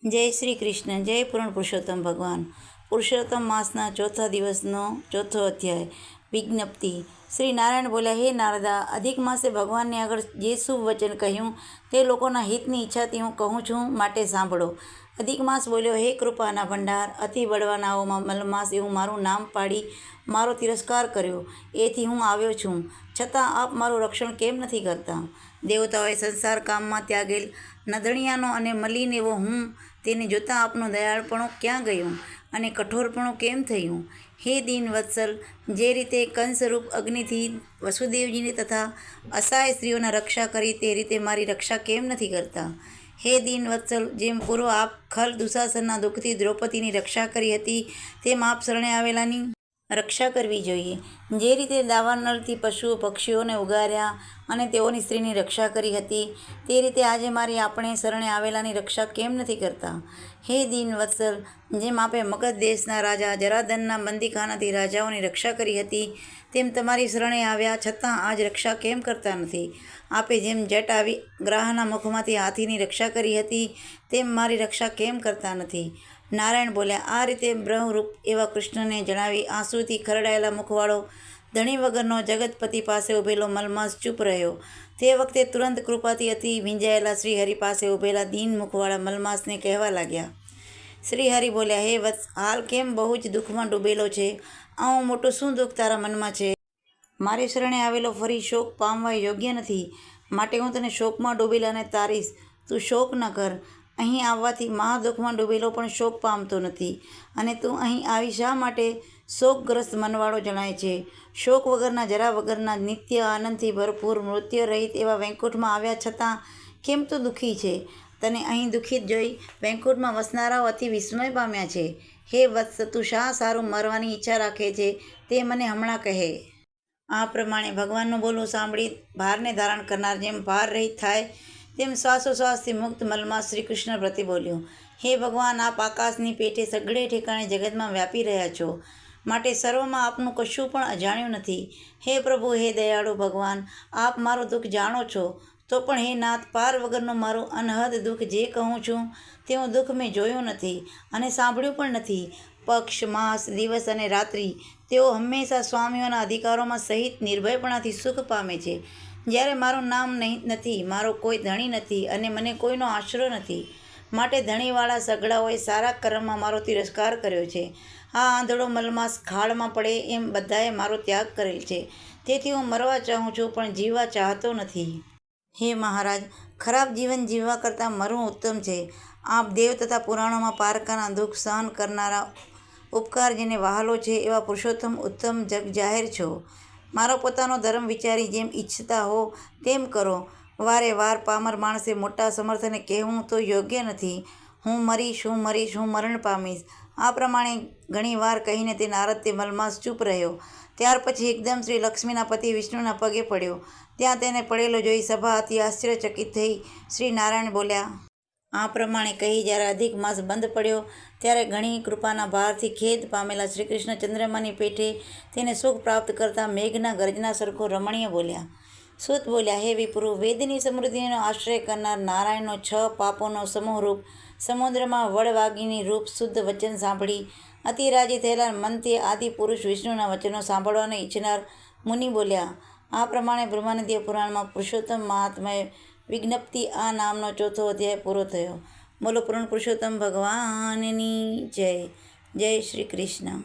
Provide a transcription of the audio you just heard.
જય શ્રી કૃષ્ણ. જય પૂર્ણ પુરુષોત્તમ ભગવાન. પુરુષોત્તમ માસના ચોથા દિવસનો ચોથો અધ્યાય. વિજ્ઞપ્તિ. શ્રી નારાયણ બોલ્યા, હે નારદા, અધિક માસે ભગવાનને આગળ જે શુભ વચન કહ્યું તે લોકોના હિતની ઈચ્છાથી હું કહું છું, માટે સાંભળો. અધિક માસ બોલ્યો, હે કૃપાના ભંડાર, અતિ બળવાનાઓમાં મલમાસ એવું મારું નામ પાડી મારો તિરસ્કાર કર્યો, એથી હું આવ્યો છું. છતાં આપ મારું રક્ષણ કેમ નથી કરતા? દેવતાઓએ સંસાર કામમાં ત્યાગેલ નદણિયાનો અને મલિન એવો હું તેને જોતાં આપનું દયાળપણું ક્યાં ગયું અને કઠોરપણું કેમ થયું? હે દીન વત્સલ, જે રીતે કંસરૂપ અગ્નિથી વસુદેવજીની તથા અસહાય સ્ત્રીઓના રક્ષા કરી તે રીતે મારી રક્ષા કેમ નથી કરતા? હે દીન વત્સલ, જેમ પૂર્વ આપ ખલ દુશાસનના દુઃખથી દ્રૌપદીની રક્ષા કરી હતી તેમ આપ શરણે આવેલાની રક્ષા કરવી જોઈએ. જે રીતે દાવાનળથી પશુઓ પક્ષીઓને ઉગાર્યા અને તેઓની સ્ત્રીની રક્ષા કરી હતી તે રીતે આજે મારી આપણે શરણે આવેલાની રક્ષા કેમ નથી કરતા? હે દીન વત્સલ, જેમ આપે મગધ દેશના રાજા જરાદનના બંદીખાનાથી રાજાઓની રક્ષા કરી હતી તેમ તમારી શરણે આવ્યા છતાં આજ રક્ષા કેમ કરતા નથી? આપે જેમ જટ આવી ગ્રાહના મુખમાંથી હાથીની રક્ષા કરી હતી તેમ મારી રક્ષા કેમ કરતા નથી? નારાયણ બોલ્યા, આ રીતે બ્રહ્મરૂપ એવા કૃષ્ણને જણાવી આંસુથી ખરડાયેલા મુખવાળો ધણી વગરનો જગતપતિ પાસે ઉભેલો મલમાસ ચૂપ રહ્યો. તે વખતે તુરંત કૃપાથી અતિ ભીંજાયેલા શ્રીહરિ પાસે ઉભેલા દીન મુખવાળા મલમાસને કહેવા લાગ્યા. શ્રીહરિ બોલ્યા, હે વત્સ, હાલ કેમ બહુ જ દુઃખમાં ડૂબેલો છે? આવું મોટું શું દુઃખ તારા મનમાં છે? મારી શરણે આવેલો ફરી શોક પામવા યોગ્ય નથી, માટે હું તને શોકમાં ડૂબેલાને તારીશ. તું શોક ન કર. અહીં આવવાથી મહાદુઃખમાં ડૂબેલો પણ શોક પામતો નથી, અને તું અહીં આવી શા માટે શોકગ્રસ્ત મનવાળો જણાય છે? શોક વગરના, જરા વગરના, નિત્ય આનંદથી ભરપૂર, મૃત્યુ રહિત એવા વૈકુંઠમાં આવ્યા છતાં કેમ તું દુઃખી છે? તને અહીં દુઃખિત જોઈ વૈકુંઠમાં વસનારાઓ અતિ વિસ્મય પામ્યા છે. હે વત્સ, તું શા સારું મરવાની ઈચ્છા રાખે છે તે મને હમણાં કહે. આ પ્રમાણે ભગવાનનું બોલવું સાંભળી ભારને ધારણ કરનાર જેમ ભાર રહિત થાય તેમ શ્વાસોશ્વાસથી મુક્ત મલમાસ શ્રી કૃષ્ણ પ્રતિ બોલ્યો, હે ભગવાન, આપ આકાશની પેઠે સઘળે ઠેકાણે જગતમાં વ્યાપી રહ્યા છો, માટે સર્વમાં આપનું કશું પણ અજાણ્યું નથી. હે પ્રભુ, હે દયાળુ ભગવાન, આપ મારું દુઃખ જાણો છો, તો પણ હે નાથ, પાર વગરનું મારું અનહદ દુઃખ જે કહું છું તેવું દુઃખ મેં જોયું નથી અને સાંભળ્યું પણ નથી. પક્ષ, માસ, દિવસ અને રાત્રિ તેઓ હંમેશા સ્વામીઓના અધિકારોમાં સહિત નિર્ભયપણાથી સુખ પામે છે. જ્યારે મારું નામ નથી, મારો કોઈ ધણી નથી અને મને કોઈનો આશરો નથી, માટે ધણીવાળા સઘળાઓએ સારા કર્મમાં મારો તિરસ્કાર કર્યો છે. આ આંધળો મલમાસ ખાડમાં પડે એમ બધાએ મારો ત્યાગ કરેલ છે. તેથી હું મરવા ચાહું છું પણ જીવવા ચાહતો નથી. હે મહારાજ, ખરાબ જીવન જીવવા કરતાં મરવું ઉત્તમ છે. આપ દેવ તથા પુરાણોમાં પારકાના દુઃખ સહન કરનારા, ઉપકાર જેને વહાલો છે એવા પુરુષોત્તમ ઉત્તમ જગ જાહેર છો. મારો પોતાનો ધર્મ વિચારી જેમ ઈચ્છતા હો તેમ કરો. વારે વાર પામર માણસે મોટા સમર્થને કહેવું તો યોગ્ય નથી. હું મરીશ, હું મરીશ, હું મરણ પામીશ. આ પ્રમાણે ઘણી વાર કહીને તે નારદ તે મલમાસ ચૂપ રહ્યો. ત્યાર પછી એકદમ શ્રી લક્ષ્મીના પતિ વિષ્ણુના પગે પડ્યો. ત્યાં તેને પડેલો જોઈ સભા અતિ આશ્ચર્યચકિત થઈ. શ્રી નારાયણ બોલ્યા, આ પ્રમાણે કહી જ્યારે અધિક માસ બંધ પડ્યો ત્યારે ઘણી કૃપાના ભારથી ખેદ પામેલા શ્રી કૃષ્ણ ચંદ્રમાની પેઠે તેને સુખ પ્રાપ્ત કરતા મેઘના ગર્જના સરખો રમણીય બોલ્યા. સૂત બોલ્યા, હે વિપુરુ, વેદની સમૃદ્ધિનો આશ્રય કરનાર નારાયણનો 6 પાપોનો સમૂહરૂપ સમુદ્રમાં વડવાગીની રૂપ શુદ્ધ વચન સાંભળી અતિ રાજી થયેલા મનથી આદિ પુરુષ વિષ્ણુના વચનો સાંભળવાને ઈચ્છનાર મુનિ બોલ્યા. આ પ્રમાણે બ્રહ્માનંદીય પુરાણમાં પુરુષોત્તમ મહાત્મય વિજ્ઞપ્તિ આ નામનો ચોથો અધ્યાય પૂરો થયો. બોલો પૂર્ણ પુરુષોત્તમ ભગવાનની જય. જય શ્રી કૃષ્ણ.